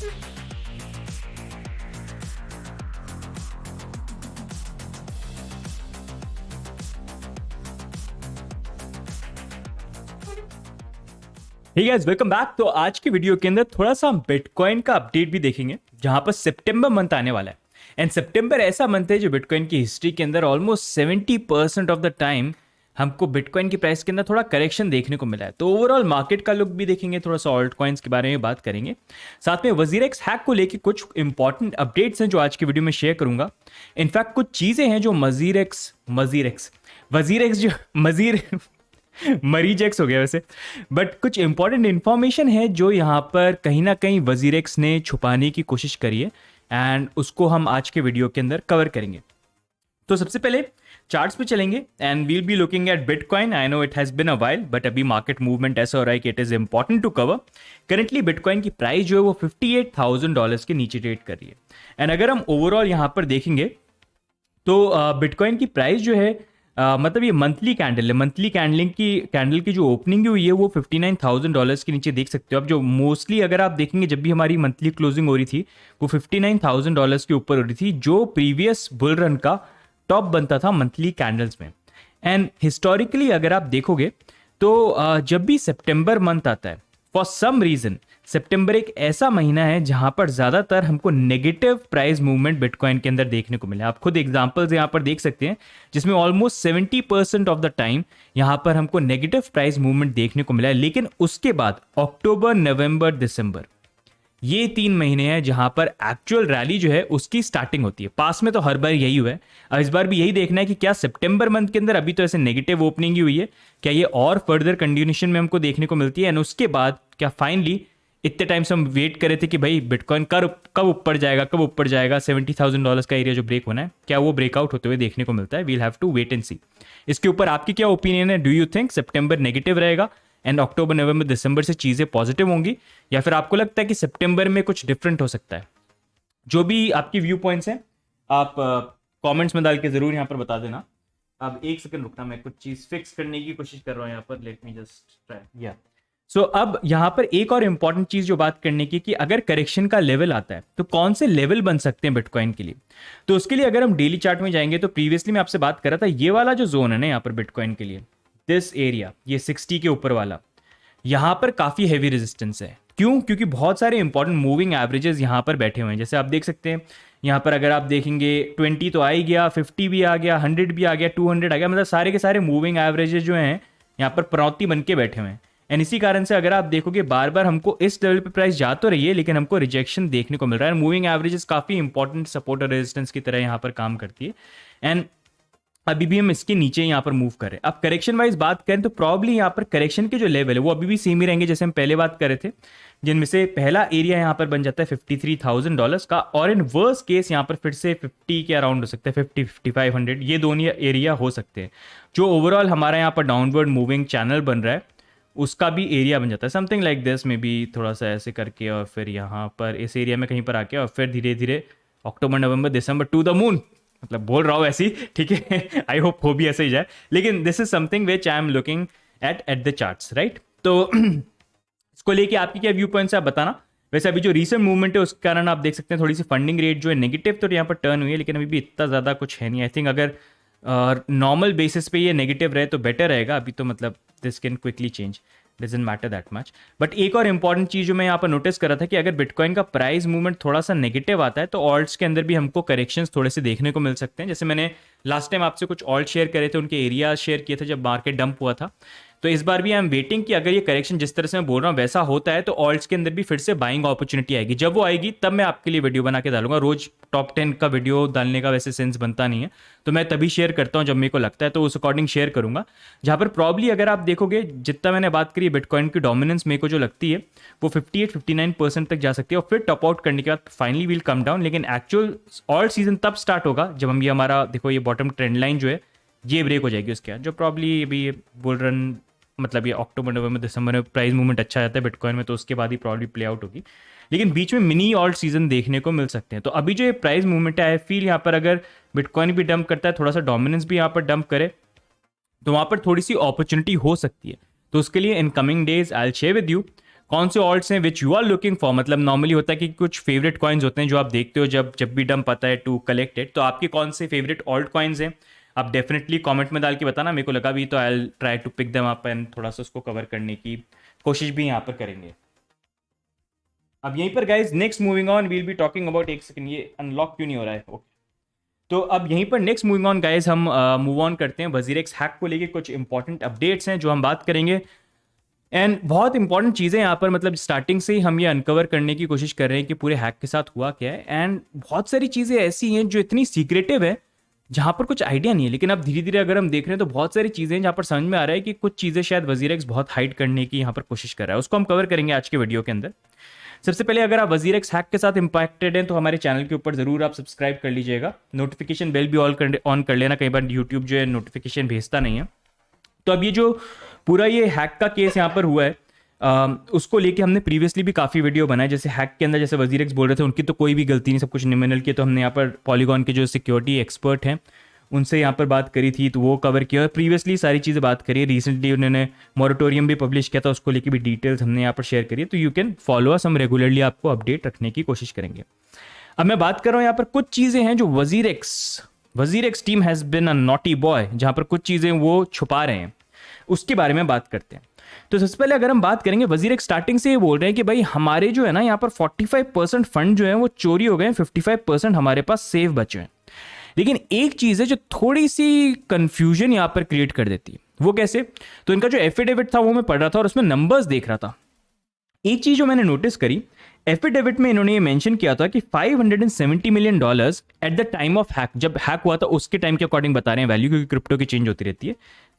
Hey guys, welcome back. तो आज की वीडियो के अंदर थोड़ा सा हम बिटकॉइन का अपडेट भी देखेंगे, जहां पर सितंबर मंथ आने वाला है। एंड सितंबर ऐसा मंथ है जो बिटकॉइन की हिस्ट्री के अंदर ऑलमोस्ट 70% ऑफ द टाइम हमको बिटकॉइन की प्राइस के अंदर थोड़ा करेक्शन देखने को मिला है। तो ओवरऑल मार्केट का लुक भी देखेंगे, थोड़ा सा ऑल्ट कॉइन्स के बारे में बात करेंगे, साथ में वजीरेक्स हैक को लेके कुछ इंपॉर्टेंट अपडेट्स हैं जो आज की वीडियो में शेयर करूंगा। इनफैक्ट कुछ चीजें हैं जो मरीजेक्स हो गया वैसे, बट कुछ इंपॉर्टेंट इंफॉर्मेशन है जो यहाँ पर कहीं ना कहीं वजीरेक्स ने छुपाने की कोशिश करी है, एंड उसको हम आज के वीडियो के अंदर कवर करेंगे। तो सबसे पहले चार्ट्स पे चलेंगे and we'll be looking at bitcoin. I know it has been a while, but अभी मार्केट मूवमेंट ऐसा हो रहा है कि it is important to cover. Currently bitcoin की प्राइस जो है वो $58,000 के नीचे ट्रेड कर रही है। एंड अगर हम ओवरऑल यहाँ पर देखेंगे तो बिटकॉइन की प्राइस जो है मतलब ये मंथली कैंडल है, मंथली कैंडल की जो ओपनिंग हुई है वो $59,000 के नीचे देख सकते हो आप। जो मोस्टली अगर आप देखेंगे जब भी हमारी मंथली क्लोजिंग हो रही थी वो $59,000 के ऊपर हो रही थी, जो प्रीवियस बुल रन का टॉप बनता था मंथली कैंडल्स में। एंड हिस्टोरिकली अगर आप देखोगे तो जब भी सितंबर मंथ आता है, फॉर सम रीजन सितंबर एक ऐसा महीना है जहां पर ज्यादातर हमको नेगेटिव प्राइस मूवमेंट बिटकॉइन के अंदर देखने को मिला। आप खुद एग्जांपल्स यहां पर देख सकते हैं जिसमें ऑलमोस्ट 70% ऑफ द टाइम यहां पर हमको नेगेटिव प्राइस मूवमेंट देखने को मिला है। लेकिन उसके बाद अक्टूबर, नवंबर, दिसंबर, ये 3 महीने हैं जहां पर एक्चुअल रैली जो है उसकी स्टार्टिंग होती है। पास में तो हर बार यही हुआ है, अब इस बार भी यही देखना है कि क्या सितंबर मंथ के अंदर अभी तो ऐसे नेगेटिव ओपनिंग ही हुई है, क्या ये और फर्दर कंटिन्यूएशन में हमको देखने को मिलती है, एंड उसके बाद क्या फाइनली इतने टाइम से हम वेट कर रहे थे कि भाई बिटकॉइन कब ऊपर जाएगा $70,000 का एरिया जो ब्रेक होना है, क्या वो ब्रेकआउट होते हुए देखने को मिलता है? We'll have to wait and see. इसके ऊपर आपकी क्या ओपिनियन है? डू यू थिंक सितंबर नेगेटिव रहेगा एंड अक्टूबर, नवंबर, दिसंबर से चीजें पॉजिटिव होंगी, या फिर आपको लगता है कि सितंबर में कुछ डिफरेंट हो सकता है? जो भी आपकी व्यू पॉइंट्स हैं आप कमेंट्स में डाल के जरूर यहाँ पर बता देना। अब एक सेकंड रुकना, मैं कुछ चीज फिक्स करने की कोशिश कर रहा हूँ यहाँ पर। Let me just try. या सो अब यहाँ पर एक और इंपॉर्टेंट चीज जो बात करने की कि अगर करेक्शन का लेवल आता है तो कौन से लेवल बन सकते हैं बिटकॉइन के लिए। तो उसके लिए अगर हम डेली चार्ट में जाएंगे तो प्रीवियसली मैं आपसे बात कर रहा था, ये वाला जो जोन है ना यहाँ पर बिटकॉइन के लिए, दिस एरिया, ये 60 के ऊपर वाला, यहां पर काफी हैवी रेजिस्टेंस है। क्यों? क्योंकि बहुत सारे इंपॉर्टेंट मूविंग एवरेजेस यहां पर बैठे हुए हैं। जैसे आप देख सकते हैं यहां पर अगर आप देखेंगे 20 तो आ ही गया, 50 भी आ गया, 100 भी आ गया, 200 आ गया, मतलब सारे के सारे मूविंग एवरेजेस जो हैं यहां पर पनौती बन के बैठे हुए हैं। एंड इसी कारण से अगर आप देखोगे बार बार हमको इस लेवल पे प्राइस जा तो रही है लेकिन हमको रिजेक्शन देखने को मिल रहा है। मूविंग एवरेजेस काफी इंपॉर्टेंट सपोर्ट और रेजिस्टेंस की तरह यहां पर काम करती है, एंड अभी भी हम इसके नीचे यहाँ पर मूव कर रहे हैं। अब करेक्शन वाइज बात करें तो प्रॉब्ली यहाँ पर करेक्शन के जो लेवल है वो अभी भी सेम ही रहेंगे जैसे हम पहले बात कर रहे थे, जिनमें से पहला एरिया यहाँ पर बन जाता है $53,000 का, और इन वर्स केस यहाँ पर फिर से 50 के अराउंड हो सकता है, 50-5500, ये दोनों एरिया हो सकते हैं। जो ओवरऑल हमारा यहाँ पर डाउनवर्ड मूविंग चैनल बन रहा है उसका भी एरिया बन जाता है समथिंग लाइक दिस, में भी थोड़ा सा ऐसे करके, और फिर यहाँ पर इस एरिया में कहीं पर आके, और फिर धीरे धीरे अक्टूबर, नवंबर, दिसंबर टू द मून, मतलब बोल रहा हूँ ऐसी, ठीक है। आई होप हो भी ऐसे ही जाए, लेकिन this is something which I am looking at the charts, right. तो इसको लेके आपकी क्या व्यू पॉइंट्स है आप बताना। वैसे अभी जो रीसेंट मूवमेंट है उसके कारण आप देख सकते हैं थोड़ी सी फंडिंग रेट जो है नेगेटिव तो यहाँ पर टर्न हुई है, लेकिन अभी भी इतना ज़्यादा कुछ है नहीं। आई थिंक अगर नॉर्मल बेसिस पे ये नेगेटिव रहे तो बेटर रहेगा। अभी तो मतलब this can quickly change, doesn't matter that much. But एक और इंपॉर्टेंट चीज जो मैं यहाँ पर नोटिस कर रहा था कि अगर बिटकॉइन का प्राइस मूवमेंट थोड़ा सा नेगेटिव आता है तो ऑल्ट्स के अंदर भी हमको करेक्शंस थोड़े से देखने को मिल सकते हैं। जैसे मैंने लास्ट टाइम आपसे कुछ ऑल्ट शेयर करे थे, उनके एरिया शेयर किए थे जब मार्केट डंप हुआ था। तो इस बार भी आई एम वेटिंग कि अगर ये करेक्शन जिस तरह से मैं बोल रहा हूँ वैसा होता है तो ऑल्ट्स के अंदर भी फिर से बाइंग अपॉर्चुनिटी आएगी। जब वो आएगी तब मैं आपके लिए वीडियो बना के डालूंगा। रोज टॉप 10 का वीडियो डालने का वैसे सेंस बनता नहीं है, तो मैं तभी शेयर करता हूँ जब मेरे को लगता है, तो उस अकॉर्डिंग शेयर करूंगा। जहां पर प्रॉब्ली अगर आप देखोगे जितना मैंने बात करी बिटकॉइन की डोमिनेंस मेरे को जो लगती है वो 58-59% तक जा सकती है, और फिर टॉप आउट करने के बाद फाइनली विल कम डाउन। लेकिन एक्चुअल ऑल सीजन तब स्टार्ट होगा जब हम ये हमारा देखो ये बॉटम ट्रेंड लाइन जो है ये ब्रेक हो जाएगी उसके बाद, जो प्रॉब्ली अभी बुल रन मतलब ये अक्टूबर, नवंबर, दिसंबर में प्राइस मूवमेंट अच्छा जाता है बिटकॉइन में, तो उसके बाद ही प्रॉब्ली प्ले आउट होगी। लेकिन बीच में मिनी ऑल्ट सीजन देखने को मिल सकते हैं। तो अभी जो ये प्राइस मूवमेंट है आई फील यहाँ पर अगर बिटकॉइन भी डंप करता है, थोड़ा सा डोमिनेंस भी यहाँ पर डंप करे, तो वहाँ पर थोड़ी सी अपॉर्चुनिटी हो सकती है। तो उसके लिए in coming days I will share with you कौन से ऑल्ट्स हैं which you are looking for, मतलब नॉर्मली होता है कि कुछ फेवरेट कॉइन्स होते हैं जो आप देखते हो जब भी डंप आता है टू कलेक्ट इट, तो आपके कौन से फेवरेट ऑल्ट कॉइन्स हैं आप डेफिनेटली कमेंट में डाल के बताना, मेरे को लगा भी तो I try to pick them up and थोड़ा सा उसको कवर करने की कोशिश भी यहाँ पर करेंगे। अब यहीं पर guys next moving on we'll be talking about, एक सेकंड ये अनलॉक क्यों नहीं हो रहा है, ओके। तो अब यहीं पर नेक्स्ट मूविंग ऑन गाइज हम मूव ऑन करते हैं, वजीरेक्स हैक को लेके कुछ इंपॉर्टेंट अपडेट्स हैं जो हम बात करेंगे। एंड बहुत इंपॉर्टेंट चीज़ें यहाँ पर, मतलब स्टार्टिंग से ही हम ये अनकवर करने की कोशिश कर रहे हैं कि पूरे हैक के साथ हुआ क्या है। एंड बहुत सारी चीज़ें ऐसी हैं जो इतनी सीक्रेटिव है जहाँ पर कुछ आइडिया नहीं है, लेकिन अब धीरे धीरे अगर हम देख रहे हैं तो बहुत सारी चीज़ें जहाँ पर समझ में आ रहा है कि कुछ चीज़ें शायद वजीरेक्स बहुत हाइड करने की यहाँ पर कोशिश कर रहा है, उसको हम कवर करेंगे आज के वीडियो के अंदर। सबसे पहले अगर आप वजीरेक्स हैक के साथ इंपैक्टेड हैं तो हमारे चैनल के ऊपर जरूर आप सब्सक्राइब कर लीजिएगा, नोटिफिकेशन बेल भी ऑन कर लेना, कई बार यूट्यूब जो है नोटिफिकेशन भेजता नहीं है। तो अब ये जो पूरा ये हैक का केस यहाँ पर हुआ है उसको लेके हमने प्रीवियसली भी काफ़ी वीडियो बनाए, जैसे हैक के अंदर जैसे वजीरेक्स बोल रहे थे उनकी तो कोई भी गलती नहीं, सब कुछ निमिनल की, तो हमने यहाँ पर पॉलीगॉन के जो सिक्योरिटी एक्सपर्ट हैं उनसे यहाँ पर बात करी थी, तो वो कवर किया, प्रीवियसली सारी चीज़ें बात करी। रिसेंटली उन्होंने मॉरेटोरियम भी पब्लिश किया था, उसको लेके भी डिटेल्स हमने यहाँ पर शेयर करी, तो यू कैन फॉलो अस, हम रेगुलरली आपको अपडेट रखने की कोशिश करेंगे। अब मैं बात कर रहा हूँ यहाँ पर कुछ चीज़ें हैं जो WazirX team has been a naughty boy, जहाँ पर कुछ चीज़ें वो छुपा रहे हैं, उसके बारे में बात करते हैं। तो सबसे पहले अगर हम बात करेंगे, वजीरेक्स स्टार्टिंग से ये बोल रहे हैं कि भाई हमारे जो है ना यहाँ पर 45% फंड जो है वो चोरी हो गए, 55% हमारे पास सेफ बचे हैं। लेकिन एक चीज़ है जो थोड़ी सी कंफ्यूजन यहाँ पर क्रिएट कर देती है, वो कैसे? तो इनका जो एफिडेविट था वो मैं पढ़ रहा था और उसमें नंबर्स देख रहा था। एक चीज़ जो मैंने नोटिस करी, एफिडेविट में इन्होंने ये मेंशन किया था कि $570 million at the time of hack, जब हैक हुआ था उसके टाइम के अकॉर्डिंग बता रहे हैं वैल्यू, क्योंकि क्रिप्टो की चेंज होती रहती है।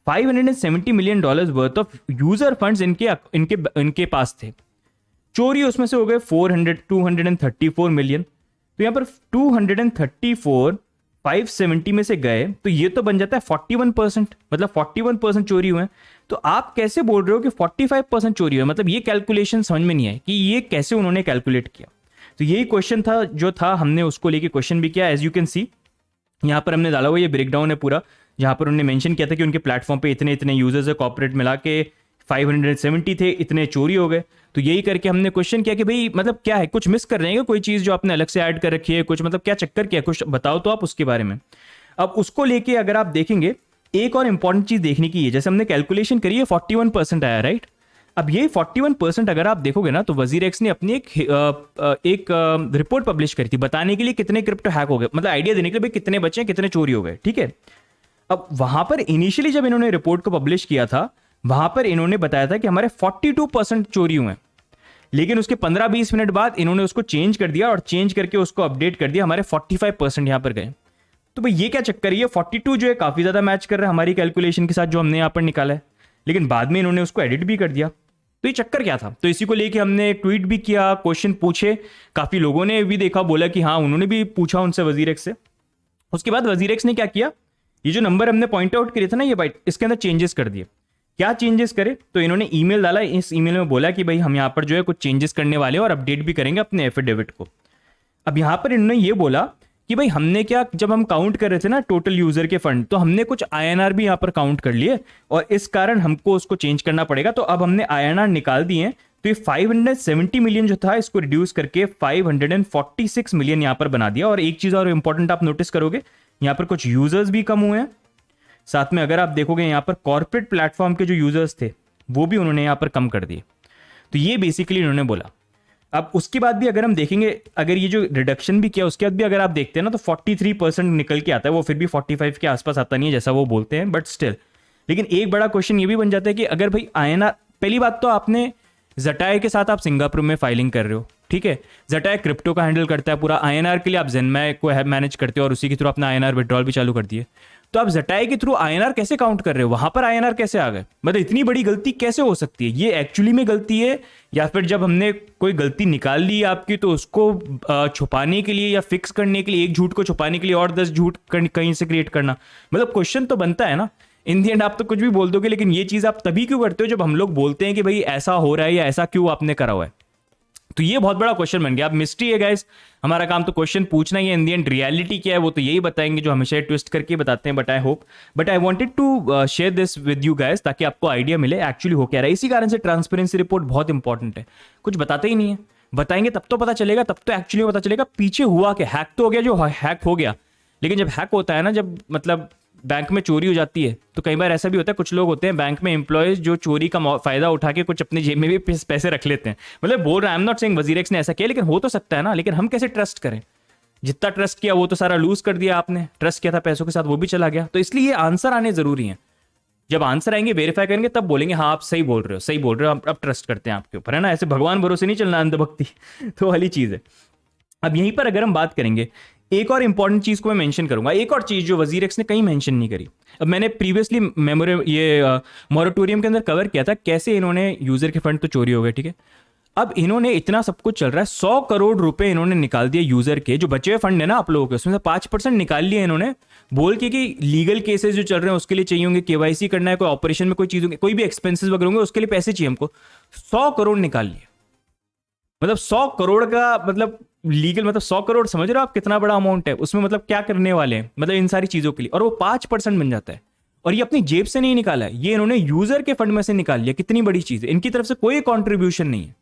$570 million worth of user funds इनके पास थे, चोरी उसमें से हो गए 234 मिलियन। तो यहाँ पर 234 570 में से गए, तो ये तो बन जाता है 41%, मतलब 41% चोरी हुए हैं। तो आप कैसे बोल रहे हो कि 45% चोरी हुए? मतलब ये कैलकुलेशन समझ में नहीं आए कि ये कैसे उन्होंने कैलकुलेट किया। तो यही क्वेश्चन था जो था, हमने उसको लेके क्वेश्चन भी किया। एज यू कैन सी यहाँ पर हमने डाला हुआ ये ब्रेकडाउन है पूरा, जहाँ पर उन्होंने मेंशन किया था कि उनके प्लेटफॉर्म पे इतने इतने यूजर्स है, कॉर्पोरेट मिला के 570 थे, इतने चोरी हो गए। तो यही करके हमने क्वेश्चन किया कि भाई मतलब क्या है, कुछ मिस कर रहे हैं, कोई चीज़ जो आपने अलग से ऐड कर रखी है, कुछ मतलब क्या चक्कर क्या, कुछ बताओ तो आप उसके बारे में। अब उसको लेके अगर आप देखेंगे, एक और इंपॉर्टेंट चीज़ देखने की है, जैसे हमने कैलकुलेशन करी है 41% आया, राइट? अब ये 41% अगर आप देखोगे ना, तो वजीरेक्स ने अपनी एक रिपोर्ट पब्लिश करी थी बताने के लिए कितने क्रिप्टो हैक हो गए, मतलब आइडिया देने के लिए भाई कितने बचे हैं, कितने चोरी हो गए, ठीक है। अब वहां पर इनिशियली जब इन्होंने रिपोर्ट को पब्लिश किया था, वहां पर इन्होंने बताया था कि हमारे 42% चोरी हुए हैं, लेकिन उसके 15-20 मिनट बाद इन्होंने उसको चेंज कर दिया और चेंज करके उसको अपडेट कर दिया, हमारे 45% यहां पर गए। तो भाई ये क्या चक्कर है? ये 42 जो है काफी ज्यादा मैच कर रहा है हमारी कैलकुलेशन के साथ जो हमने यहां पर निकाला है, लेकिन बाद में इन्होंने उसको एडिट भी कर दिया। तो ये चक्कर क्या था? तो इसी को लेके हमने ट्वीट भी किया, क्वेश्चन पूछे, काफी लोगों ने भी देखा, बोला कि हाँ, उन्होंने भी पूछा उनसे वजीरेक्स से। उसके बाद वजीरेक्स ने क्या किया, ये जो नंबर हमने पॉइंट आउट किए थे ना, ये बाइट, इसके अंदर चेंजेस कर दिए। क्या चेंजेस करे? तो इन्होंने ईमेल डाला, इस ईमेल में बोला कि भाई हम यहाँ पर जो है कुछ चेंजेस करने वाले हैं और अपडेट भी करेंगे अपने एफिडेविट को। अब यहाँ पर इन्होंने ये बोला कि भाई हमने क्या, जब हम काउंट कर रहे थे ना टोटल यूजर के फंड, तो हमने कुछ INR भी यहाँ पर काउंट कर लिए और इस कारण हमको उसको चेंज करना पड़ेगा। तो अब हमने INR निकाल दिए हैं, तो ये 570 मिलियन जो था इसको रिड्यूस करके 546 मिलियन यहाँ पर बना दिया। और एक चीज और इंपॉर्टेंट आप नोटिस करोगे, यहाँ पर कुछ यूजर्स भी कम हुए हैं, साथ में अगर आप देखोगे यहाँ पर कॉर्पोरेट प्लेटफॉर्म के जो यूजर्स थे वो भी उन्होंने यहाँ पर कम कर दिए। तो ये बेसिकली उन्होंने बोला। अब उसके बाद भी अगर हम देखेंगे, अगर ये जो रिडक्शन भी किया उसके बाद भी अगर आप देखते हैं ना, तो 43% निकल के आता है, वो फिर भी 45 के आसपास आता नहीं है जैसा वो बोलते हैं, बट स्टिल। लेकिन एक बड़ा क्वेश्चन ये भी बन जाता है कि अगर भाई INR, पहली बात तो आपने जटाई के साथ आप सिंगापुर में फाइलिंग कर रहे हो, ठीक है, जटाई क्रिप्टो का हैंडल करता है पूरा, INR के लिए आप जेनमै को मैनेज करते हो और उसी के थ्रू अपना INR विड्रॉल भी चालू कर दिए। तो आप जटाई के थ्रू INR कैसे काउंट कर रहे हो, वहां पर INR कैसे आ गए? मतलब इतनी बड़ी गलती कैसे हो सकती है? ये एक्चुअली में गलती है या फिर जब हमने कोई गलती निकाल ली आपकी तो उसको छुपाने के लिए या फिक्स करने के लिए, एक झूठ को छुपाने के लिए और 10 झूठ कहीं से क्रिएट करना? मतलब क्वेश्चन तो बनता है ना। इन दी एंड आप तो कुछ भी बोल दोगे, लेकिन ये चीज आप तभी क्यों करते हो जब हम लोग बोलते हैं कि भाई ऐसा हो रहा है या ऐसा क्यों आपने करा हुआ है। तो ये बहुत बड़ा क्वेश्चन बन गया। अब मिस्ट्री है गाइस, हमारा काम तो क्वेश्चन पूछना ही है, इन दी एंड रियलिटी क्या है वो तो यही बताएंगे, जो हमेशा ट्विस्ट करके बताते हैं। But I wanted to share this with you guys, ताकि आपको आइडिया मिले एक्चुअली हो क्या रहा है। इसी कारण से ट्रांसपेरेंसी रिपोर्ट बहुत इंपॉर्टेंट है। कुछ बताते ही नहीं है, बताएंगे तब तो पता चलेगा, तब तो एक्चुअली पता चलेगा पीछे हुआ क्या। हैक तो हो गया जो हैक हो गया, लेकिन जब हैक होता है ना, जब मतलब बैंक में चोरी हो जाती है, तो कई बार ऐसा भी होता है, कुछ लोग होते हैं बैंक में एम्प्लॉयज जो चोरी का फायदा उठा के कुछ अपने जेब में भी पैसे रख लेते हैं। मतलब बोल रहा, I am not saying WazirX ने ऐसा किया, लेकिन हो तो सकता है ना। लेकिन हम कैसे ट्रस्ट करें? जितना ट्रस्ट किया वो तो सारा लूज कर दिया आपने, ट्रस्ट किया था पैसों के साथ वो भी चला गया। तो इसलिए ये आंसर आने जरूरी है। जब आंसर आएंगे वेरीफाई करेंगे तब बोलेंगे हाँ आप सही बोल रहे हो, सही बोल रहे हो, अब ट्रस्ट करते हैं आपके ऊपर, है ना। ऐसे भगवान भरोसे नहीं चलना, अंधभक्ति तो वाली चीज है। अब यहीं पर अगर हम बात करेंगे, एक और इंपॉर्टेंट चीज को मैं मेंशन करूंगा, एक और चीज जो वजीरेक्स ने कहीं मेंशन नहीं करी। अब मैंने प्रीवियसली मोरेटोरियम के अंदर कवर किया था कैसे इन्होंने यूजर के फंड तो चोरी हो गए, ठीक है। अब इन्होंने इतना सब कुछ चल रहा है, 100 करोड़ रुपए इन्होंने निकाल दिए यूजर के, जो बचे हुए फंड है ना आप लोगों के, उसमें से 5% निकाल लिए इन्होंने, बोल के कि लीगल केसेस जो चल रहे हैं उसके लिए चाहिए होंगे, केवाईसी करना है, कोई ऑपरेशन में कोई चीज होंगे, कोई भी एक्सपेंसेस वगैरह होंगे उसके लिए पैसे चाहिए हमको। 100 करोड़ निकाल लिए, मतलब 100 करोड़ का मतलब लीगल, मतलब 100 करोड़ समझ रहे हो आप कितना बड़ा अमाउंट है। उसमें मतलब क्या करने वाले हैं, मतलब इन सारी चीजों के लिए, और वो 5% बन जाता है। और ये अपनी जेब से नहीं निकाला है, ये इन्होंने यूजर के फंड में से निकाल लिया। कितनी बड़ी चीज है, इनकी तरफ से कोई कॉन्ट्रीब्यूशन नहीं है।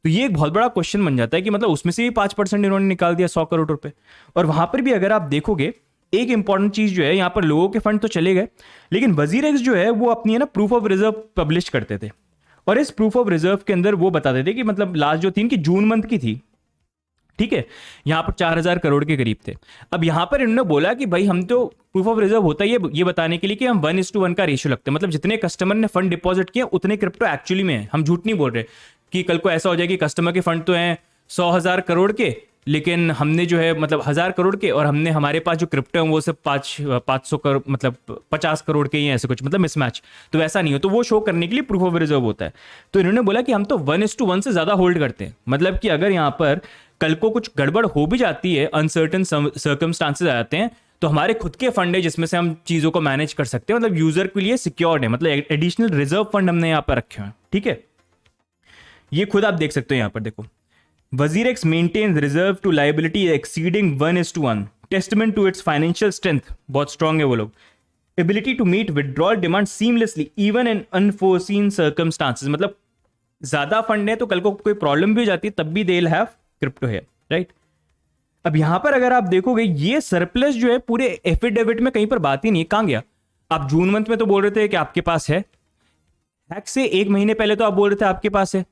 तो ये एक बहुत बड़ा क्वेश्चन बन जाता है कि मतलब उसमें से भी 5% इन्होंने निकाल दिया 100 करोड़ रुपए। और वहां पर भी अगर आप देखोगे, एक इंपॉर्टेंट चीज जो है, यहां पर लोगों के फंड तो चले गए, लेकिन वजीरेक्स जो है वो अपनी है ना प्रूफ ऑफ रिजर्व पब्लिश करते थे। और इस प्रूफ ऑफ रिजर्व के अंदर वो बताते थे कि मतलब लास्ट जो थी इनकी जून मंथ की थी, ठीक है, यहां पर 4000 करोड़ के करीब थे। अब यहां पर इन्होंने बोला कि भाई हम तो प्रूफ ऑफ रिजर्व होता है ये बताने के लिए कि हम 1:1 का रेशियो लगते हैं, मतलब जितने कस्टमर ने फंड डिपॉजिट किए उतने क्रिप्टो एक्चुअली में है। हम झूठ नहीं बोल रहे कि कल को ऐसा हो जाए कि कस्टमर के फंड तो हैं 100,000 करोड़ के, लेकिन हमने जो है मतलब 1000 करोड़ के, और हमने हमारे पास जो क्रिप्टो है वो सिर्फ 500 करोड़, मतलब 50 करोड़ के ही ऐसे कुछ, मतलब मिसमैच। तो वैसा नहीं हो, तो वो शो करने के लिए प्रूफ ऑफ रिजर्व होता है। तो इन्होंने बोला कि हम तो 1:1 से ज्यादा होल्ड करते हैं, मतलब कि अगर यहाँ पर कल को कुछ गड़बड़ हो भी जाती है, अनसर्टन सर्कमस्टांसेस आ जाते हैं, तो हमारे खुद के फंड है जिसमें से हम चीजों को मैनेज कर सकते हैं, मतलब यूजर के लिए सिक्योर्ड है, मतलब एडिशनल रिजर्व फंड हमने यहाँ पर रखे हुए हैं, ठीक है। ये खुद आप देख सकते हो, यहां पर देखो, WazirX maintains reserve to liability exceeding 1:1, testament to its financial strength, बहुत स्ट्रांग है वो लोग। Ability to meet withdrawal demand seamlessly even in unforeseen circumstances, मतलब ज्यादा फंड है तो कल को कोई प्रॉब्लम भी हो जाती है तब भी दे विल हैव क्रिप्टो है, राइट। अब यहां पर अगर आप देखोगे, ये सरप्लस जो है पूरे एफिडेविट में कहीं पर बात ही नहीं है, कहां गया? आप जून मंथ में तो बोल रहे थे कि आपके पास है, हैक से 1 महीने पहले तो आप बोल रहे थे आपके पास है।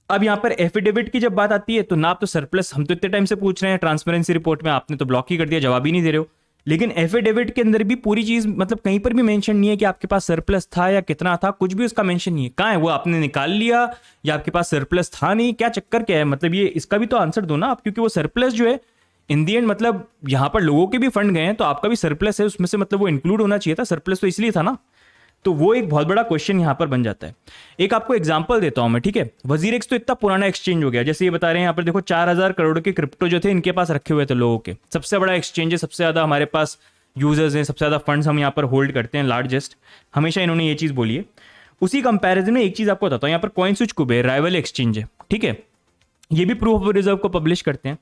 अब यहां पर एफिडेविट की जब बात आती है तो ना आप तो सरप्लस, हम तो इतने टाइम से पूछ रहे हैं ट्रांसपेरेंसी रिपोर्ट में, आपने तो ब्लॉक ही कर दिया, जवाब ही नहीं दे रहे हो। लेकिन एफिडेविट के अंदर भी पूरी चीज, मतलब कहीं पर भी मेंशन नहीं है कि आपके पास सरप्लस था या कितना था, कुछ भी उसका मेंशन नहीं है। कहां है वो? आपने निकाल लिया या आपके पास सरप्लस था नहीं, क्या चक्कर क्या है? मतलब ये इसका भी तो आंसर दो ना आप, क्योंकि वो सरप्लस जो है इन दी एंड, मतलब यहां पर लोगों के भी फंड गए हैं तो आपका भी सरप्लस है उसमें से, मतलब वो इंक्लूड होना चाहिए था, सरप्लस तो इसलिए था ना। तो वो एक बहुत बड़ा क्वेश्चन यहां पर बन जाता है। एक आपको एग्जांपल देता हूं मैं, ठीक है। वजीरेक्स तो इतना पुराना एक्सचेंज हो गया, जैसे ये बता रहे हैं यहां पर देखो 4000 करोड़ के क्रिप्टो जो थे इनके पास रखे हुए थे लोगों के, सबसे बड़ा एक्सचेंज है, सबसे ज्यादा हमारे पास यूजर्स हैं, सबसे ज्यादा फंड्स हम यहाँ पर होल्ड करते हैं, लार्जेस्ट, हमेशा इन्होंने ये चीज बोली है। उसी कंपैरिजन में एक चीज आपको बताता हूं, यहाँ पर कॉइनस्विच कुबेर राइवल एक्सचेंज है, ठीक है, ये भी प्रूफ ऑफ रिजर्व को पब्लिश करते हैं।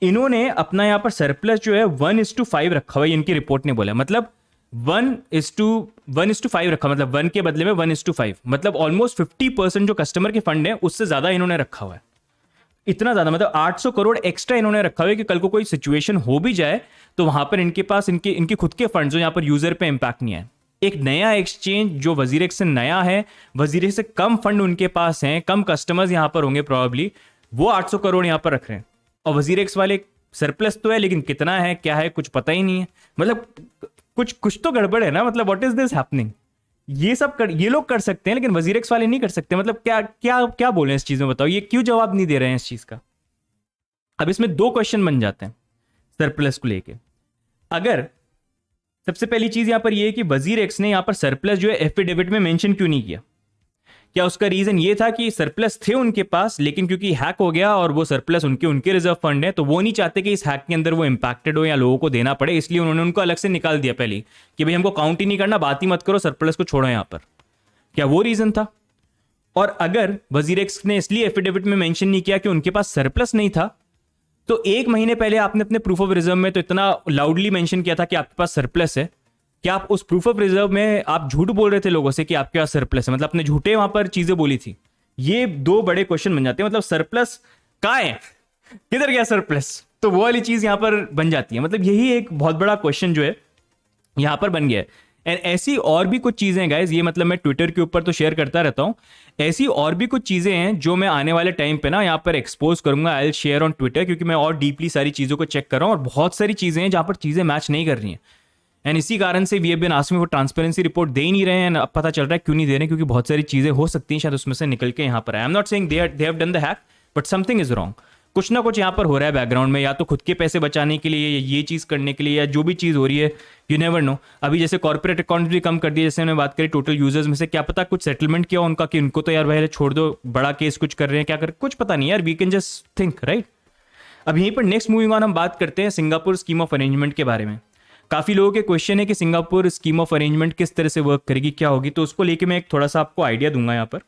इन्होंने अपना यहाँ पर सरप्लस जो है 1:5 रखा हुआ है, इनकी रिपोर्ट ने बोला, मतलब 1:5 रखा, मतलब 1 के बदले में 1:5, मतलब ऑलमोस्ट 50% जो कस्टमर के फंड है उससे ज्यादा इन्होंने रखा हुआ है। इतना ज्यादा, मतलब 800 करोड़ एक्स्ट्रा इन्होंने रखा हुआ है कि कल को कोई सिचुएशन हो भी जाए तो वहां पर इनके पास इनके खुद के फंड्स, जो यहाँ पर यूजर पे इंपैक्ट नहीं है। एक नया एक्सचेंज जो वजीरेक्स से नया है, वजीरेक्स से कम फंड उनके पास हैं, कम कस्टमर्स यहाँ पर होंगे प्रॉब्ली, वो 800 करोड़ यहाँ पर रख रहे हैं। और वजीरेक्स वाले सरप्लस तो है, लेकिन कितना है क्या है कुछ पता ही नहीं है, मतलब कुछ तो गड़बड़ है ना, मतलब व्हाट इज दिस हैपनिंग। ये लोग कर सकते हैं लेकिन वजीरेक्स वाले नहीं कर सकते, मतलब क्या क्या क्या बोले इस चीज में, बताओ, ये क्यों जवाब नहीं दे रहे हैं इस चीज का। अब इसमें 2 क्वेश्चन बन जाते हैं सरप्लस को लेके। अगर सबसे पहली चीज यहां पर यह है कि वजीरेक्स ने यहां पर सरप्लस जो है एफिडेविट में मेंशन क्यों नहीं किया? क्या उसका रीजन ये था कि सरप्लस थे उनके पास, लेकिन क्योंकि हैक हो गया और वो सरप्लस उनके रिजर्व फंड है, तो वो नहीं चाहते कि इस हैक के अंदर वो इंपैक्टेड हो या लोगों को देना पड़े, इसलिए उन्होंने उनको अलग से निकाल दिया पहले कि भाई हमको काउंट ही नहीं करना, बात ही मत करो, सरप्लस को छोड़ो यहां पर। क्या वो रीजन था? और अगर वजीर एक्स ने इसलिए एफिडेविट में मेंशन नहीं किया कि उनके पास सरप्लस नहीं था, तो 1 महीने पहले आपने अपने प्रूफ ऑफ रिजर्व में तो इतना लाउडली मेंशन किया था कि आपके पास सरप्लस है कि आप उस प्रूफ ऑफ रिजर्व में आप झूठ बोल रहे थे लोगों से कि आपके पास सरप्लस है, मतलब अपने झूठे वहां पर चीजें बोली थी। ये दो बड़े क्वेश्चन बन जाते हैं, मतलब सरप्लस कहाँ है, किधर गया सरप्लस, तो वो वाली चीज यहां पर बन जाती है। मतलब यही एक बहुत बड़ा क्वेश्चन जो है यहां पर बन गया है। एंड ऐसी और भी कुछ चीजें गाइस, ये मतलब मैं ट्विटर के ऊपर तो शेयर करता रहता हूं, ऐसी और भी कुछ चीजें हैं जो मैं आने वाले टाइम पे ना यहाँ पर एक्सपोज करूंगा, आई विल शेयर ऑन ट्विटर, क्योंकि मैं और डीपली सारी चीजों को चेक कर रहा हूं और बहुत सारी चीजें हैं जहां पर चीजें मैच नहीं कर रही हैं। एंड इसी कारण से वी हैव बीन आस्किंग वो ट्रांसपेरेंसी रिपोर्ट दे ही नहीं रहे हैं। अब पता चल रहा है क्यों नहीं दे रहे हैं, क्योंकि बहुत सारी चीजें हो सकती हैं शायद उसमें से निकल के यहाँ पर। I am not saying they have done the hack, but something is wrong. कुछ ना कुछ यहाँ पर हो रहा है बैकग्राउंड में, या तो खुद के पैसे बचाने के लिए, या ये चीज करने के लिए, या जो भी चीज हो रही है, यू नेवर नो। अभी जैसे कॉर्पोरेट अकाउंट भी कम कर दिए, जैसे हमने बात करी टोटल यूजर्स में से, क्या पता कुछ सेटलमेंट किया उनका कि उनको तो यार भाई छोड़ दो, बड़ा केस कुछ कर रहे हैं, क्या कर, कुछ पता नहीं यार, we can just think, right. अब यहीं पर नेक्स्ट मूविंग ऑन हम बात करते हैं सिंगापुर स्कीम ऑफ अरेंजमेंट के बारे में। काफी लोगों के क्वेश्चन है कि सिंगापुर स्कीम ऑफ अरेंजमेंट किस तरह से वर्क करेगी, क्या होगी, तो उसको लेके मैं एक थोड़ा सा आपको आइडिया दूंगा यहाँ पर।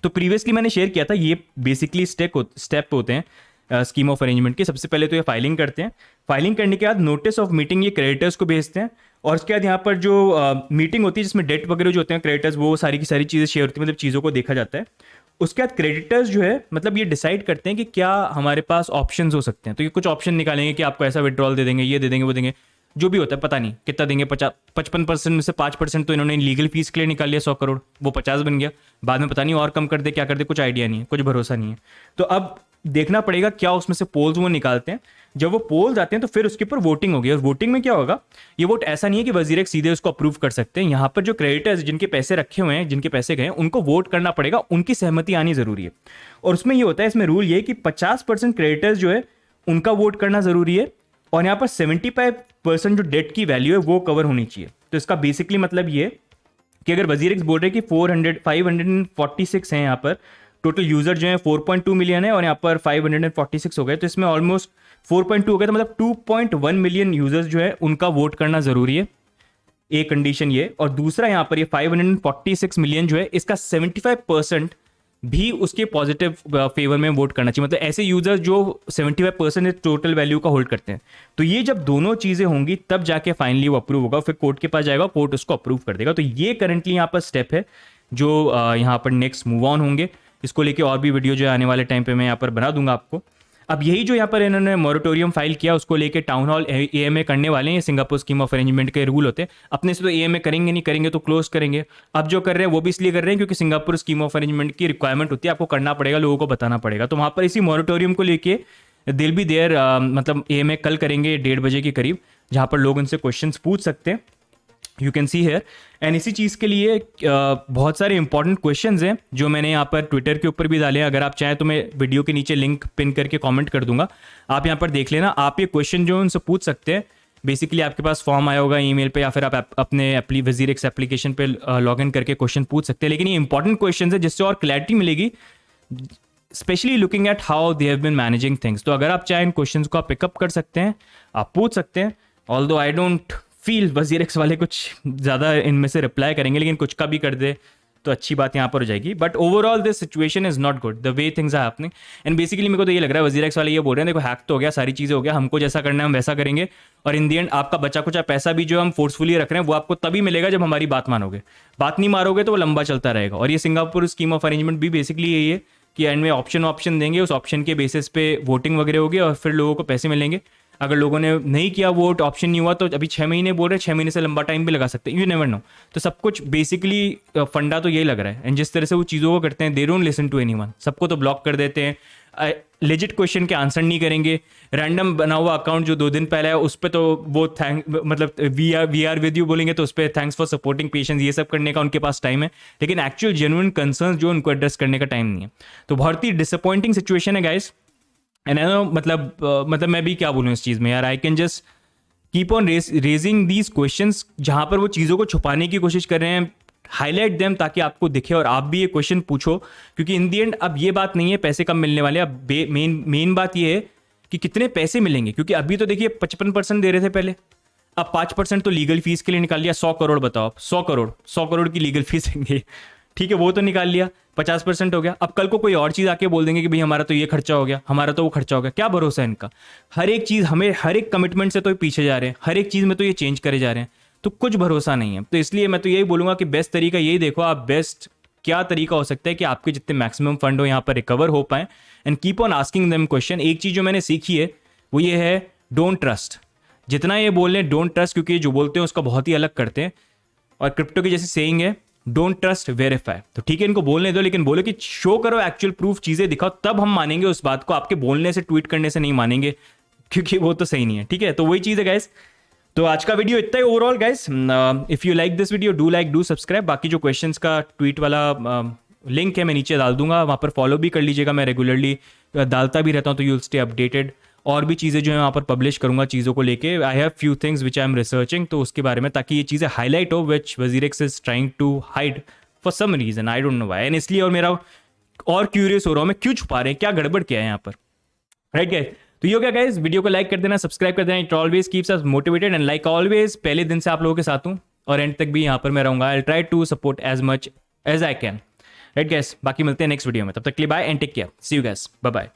तो प्रीवियसली मैंने शेयर किया था, ये बेसिकली स्टेप होते हैं स्कीम ऑफ अरेंजमेंट के। सबसे पहले तो ये फाइलिंग करते हैं, फाइलिंग करने के बाद नोटिस ऑफ मीटिंग ये क्रेडिटर्स को भेजते हैं, और उसके बाद यहाँ पर जो मीटिंग होती है जिसमें डेट वगैरह जो होते हैं क्रेडिटर्स, वो सारी की सारी चीज़ें शेयर होती है, मतलब चीज़ों को देखा जाता है। उसके बाद क्रेडिटर्स जो है मतलब ये डिसाइड करते हैं कि क्या हमारे पास ऑप्शंस हो सकते हैं, तो ये कुछ ऑप्शन निकालेंगे कि आपको ऐसा विड्रॉल दे देंगे, ये दे देंगे, वो देंगे, जो भी होता है पता नहीं कितना देंगे। 55% में से 5% तो इन्होंने लीगल फीस के लिए निकाल लिया, 100 करोड़, वो 50 बन गया, बाद में पता नहीं और कम कर दे क्या कर दे, कुछ आइडिया नहीं है, कुछ भरोसा नहीं है। तो अब देखना पड़ेगा क्या उसमें से पोल्स वो निकालते हैं। जब वो पोल्स आते हैं तो फिर उसके ऊपर वोटिंग होगी, और वोटिंग में क्या होगा, ये वोट ऐसा नहीं है कि वजीर एक सीधे उसको अप्रूव कर सकते हैं। यहाँ पर जो क्रेडिटर्स जिनके पैसे रखे हुए हैं, जिनके पैसे गए, उनको वोट करना पड़ेगा, उनकी सहमति आनी जरूरी है। और उसमें ये होता है, इसमें रूल ये कि 50% क्रेडिटर्स जो है उनका वोट करना जरूरी है, और यहाँ पर 75% जो डेट की वैल्यू है वो कवर होनी चाहिए। तो इसका बेसिकली मतलब ये कि अगर वजीर एक्स बोल रहे हैं कि 546 है यहाँ पर टोटल यूजर जो है, 4.2 मिलियन है, और यहाँ पर 546 हो गए, तो इसमें ऑलमोस्ट 4.2 हो गया, तो मतलब 2.1 मिलियन यूजर्स जो है उनका वोट करना जरूरी है, एक कंडीशन ये। और दूसरा यहाँ पर ये 546 मिलियन जो है, इसका 75% भी उसके पॉजिटिव फेवर में वोट करना चाहिए, मतलब ऐसे यूजर्स जो 75% टोटल वैल्यू का होल्ड करते हैं। तो ये जब दोनों चीजें होंगी तब जाके फाइनली वो अप्रूव होगा, फिर कोर्ट के पास जाएगा, कोर्ट उसको अप्रूव कर देगा। तो ये करंटली यहाँ पर स्टेप है जो यहाँ पर नेक्स्ट मूव ऑन होंगे। इसको लेके और भी वीडियो जो है आने वाले टाइम पे मैं यहाँ पर बना दूंगा आपको। अब यही जो यहाँ पर इन्होंने मॉरेटोरियम फाइल किया, उसको लेके टाउन हॉल एएमए करने वाले हैं। सिंगापुर स्कीम ऑफ अरेंजमेंट के रूल होते हैं, अपने से तो एएमए करेंगे नहीं, करेंगे तो क्लोज करेंगे। अब जो कर रहे हैं वो भी इसलिए कर रहे हैं क्योंकि सिंगापुर स्कीम ऑफ अरेंजमेंट की रिक्वायरमेंट होती है, आपको करना पड़ेगा, लोगों को बताना पड़ेगा। तो वहाँ पर इसी मॉरेटोरियम को लेके दिल भी देर मतलब एएमए कल करेंगे 1:30 बजे के करीब, जहाँ पर लोग उनसे क्वेश्चन पूछ सकते हैं, you can see here. And इसी चीज़ के लिए बहुत सारे इंपॉर्टेंट क्वेश्चंस हैं जो मैंने यहाँ पर ट्विटर के ऊपर भी डाले हैं। अगर आप चाहें तो मैं वीडियो के नीचे लिंक पिन करके कमेंट कर दूंगा, आप यहाँ पर देख लेना। आप ये क्वेश्चन जो उनसे पूछ सकते हैं, बेसिकली आपके पास फॉर्म आया होगा ईमेल पे, या फिर आप अपने वजीर एक्स एप्लीकेशन पे लॉग इन करके क्वेश्चन पूछ सकते हैं। लेकिन ये इंपॉर्टेंट क्वेश्चन है जिससे और क्लैरिटी मिलेगी, specially looking at how they have been managing things. तो अगर आप चाहें इन क्वेश्चन को आप पिकअप कर सकते हैं, आप पूछ सकते हैं। ऑल्दो आई डोंट फील वजीर एक्स वाले कुछ ज़्यादा इनमें से रिप्लाई करेंगे, लेकिन कुछ का भी कर दे तो अच्छी बात यहाँ पर हो जाएगी। But overall this situation is not good the way things are happening. And basically मेरे को तो ये लग रहा है वजीर एक्स वाले ये बोल रहे हैं देखो हैक तो हो गया, सारी चीज़ें हो गया, हमको जैसा करना है हम वैसा करेंगे, और इन दी एंड आपका बचा कुचा पैसा भी जो हम फोर्सफुली रख रहे हैं वो आपको तभी मिलेगा जब हमारी बात मानोगे, बात नहीं मारोगे तो वो लंबा चलता रहेगा। और ये सिंगापुर स्कीम ऑफ अरेंजमेंट भी बेसिकली यही है कि एंड में ऑप्शन देंगे, उस ऑप्शन के बेसिस पे वोटिंग वगैरह होगी और फिर लोगों को पैसे मिलेंगे। अगर लोगों ने नहीं किया वोट, ऑप्शन नहीं हुआ, तो अभी 6 महीने बोल रहे हैं, 6 महीने से लंबा टाइम भी लगा सकते हैं, यू नेवर नो। तो सब कुछ बेसिकली फंडा तो यही लग रहा है। एंड जिस तरह से वो चीज़ों को करते हैं, they don't listen to anyone, सबको तो ब्लॉक कर देते हैं, लेजिट क्वेश्चन के आंसर नहीं करेंगे, रैंडम बना हुआ अकाउंट जो 2 दिन पहले है उस पर तो वो मतलब वी आर विद यू बोलेंगे तो उस पर थैंक्स फॉर सपोर्टिंग पेशेंस, ये सब करने का उनके पास टाइम है, लेकिन एक्चुअल जेन्युइन कंसर्न जो उनको एड्रेस करने का टाइम नहीं है। तो बहुत ही डिसअपॉइंटिंग सिचुएशन है गाइस। एंड आई नो मतलब मैं भी क्या बोलूँ इस चीज़ में यार, I can just keep on raising these questions जहाँ पर वो चीज़ों को छुपाने की कोशिश कर रहे हैं, हाईलाइट देम ताकि आपको दिखे और आप भी ये क्वेश्चन पूछो, क्योंकि इन दी एंड अब ये बात नहीं है पैसे कम मिलने वाले, अब मेन बात ये है कि कितने पैसे मिलेंगे। क्योंकि अभी तो देखिए 55% दे रहे थे पहले, अब 5% तो लीगल फीस के लिए निकाल लिया। 100 करोड़ बताओ आप, 100 करोड़ की लीगल फीस देंगे, ठीक है, वो तो निकाल लिया, 50% हो गया। अब कल को कोई और चीज़ आके बोल देंगे कि भाई हमारा तो ये खर्चा हो गया, हमारा तो वो खर्चा हो गया, क्या भरोसा है इनका। हर एक चीज़ हमें, हर एक कमिटमेंट से तो ये पीछे जा रहे हैं, हर एक चीज़ में तो ये चेंज करे जा रहे हैं, तो कुछ भरोसा नहीं है। तो इसलिए मैं तो यही बोलूँगा कि बेस्ट तरीका यही देखो आप, बेस्ट क्या तरीका हो सकता है कि आपके जितने मैक्सिमम फंड हो यहाँ पर रिकवर हो पाए, and keep on asking them question. एक चीज़ जो मैंने सीखी है वो ये है, डोंट ट्रस्ट। जितना ये बोल रहे हैं डोंट ट्रस्ट, क्योंकि ये जो बोलते हैं उसका बहुत ही अलग करते हैं। और क्रिप्टो की जैसी सेइंग है, डोंट ट्रस्ट वेरीफाई। तो ठीक है, इनको बोलने दो, लेकिन बोलो कि शो करो, एक्चुअल प्रूफ चीजें दिखाओ, तब हम मानेंगे उस बात को। आपके बोलने से, ट्वीट करने से नहीं मानेंगे, क्योंकि वो तो सही नहीं है। ठीक है, तो वही चीज है गाइस। तो आज का वीडियो इतना ही overall guys. If you like this video, do like, do subscribe. बाकी जो क्वेश्चंस का ट्वीट वाला लिंक है मैं नीचे डाल दूंगा, वहां पर फॉलो भी कर लीजिएगा। मैं रेगुलरली डालता भी रहता हूँ, तो यू विल स्टे अपडेटेड। और भी चीज़ें जो है वहाँ पर पब्लिश करूंगा चीज़ों को लेके। I have few things which I am researching, तो उसके बारे में, ताकि ये चीज़ें हाईलाइट हो which WazirX is trying to hide for some reason, I don't know why. And इसलिए और मेरा और क्यूरियस हो रहा हूँ मैं, क्यों छुपा रहे हैं, क्या गड़बड़ किया है यहाँ पर, राइट गाइस। तो ये हो गया गाइस, वीडियो को लाइक कर देना, सब्सक्राइब कर देना। It always keeps us motivated, and like always पहले दिन से आप लोगों के साथ हूँ और एंड तक भी यहाँ पर मैं रहूंगा। I try to support as much as I can, right guys. बाकी मिलते हैं नेक्स्ट वीडियो में, तब तक के लिए bye and take care, see you guys, bye bye.